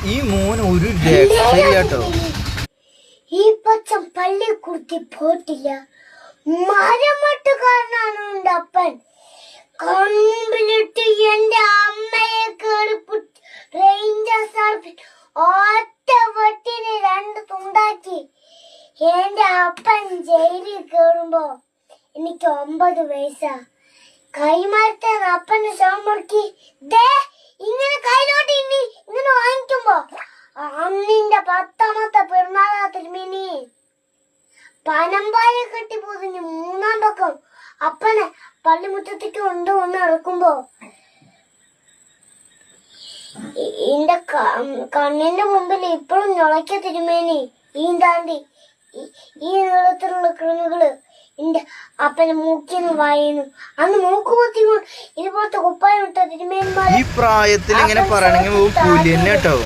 ഈ മോൻ ഒരു രക്ഷയില്ലാട്ടോ. ഈ പച്ചൻ പള്ളി കുത്തി പോയിട്ടില്ല. മരമട്ടുകാരനാണ് എന്റെ അപ്പൻ. കമ്പിലിട്ട് എന്റെ അമ്മയെ കേറിപ്പിട്ട് റേഞ്ചർ ഒറ്റ വെട്ടിന് 2 തുണ്ടാക്കി. എന്റെ അപ്പൻ ജയിലിൽ കേറുമ്പോ എനിക്ക് 9 വയസ്സാ. കൈമാറ്റൻ അപ്പന്റെ ശവമുറുക്കി ഇങ്ങനെ കയ്യിലോട്ട് ഇങ്ങനെ വാങ്ങിക്കുമ്പോ അന്നിന്റെ 10ാമത്തെ പിറന്നാളാ തിരുമേനി. പനമ്പായ കെട്ടി പൊതിഞ്ഞ് 3ാം പക്കം അപ്പനെ പള്ളിമുറ്റത്തേക്ക് കൊണ്ടുവന്ന് ഇറക്കുമ്പോ എന്റെ കണ്ണിന്റെ മുമ്പിൽ ഇപ്പോഴും ഞൊളയ്ക്ക തിരുമേനി. ഈ താണ്ടി ഈ നീളത്തിലുള്ള കൃമികള് എന്റെ അപ്പനെ മൂക്കിന്ന് വായിന്നു. അന്ന് മൂക്ക് പൊത്തിക്കൊണ്ട് ഇതുപോലത്തെ കുപ്പായം ഇട്ട തിരുമേന്മാർ ഈ പ്രായത്തിൽ ഇങ്ങനെ പറയണെങ്കിൽ പുലി തന്നെ കേട്ടോ.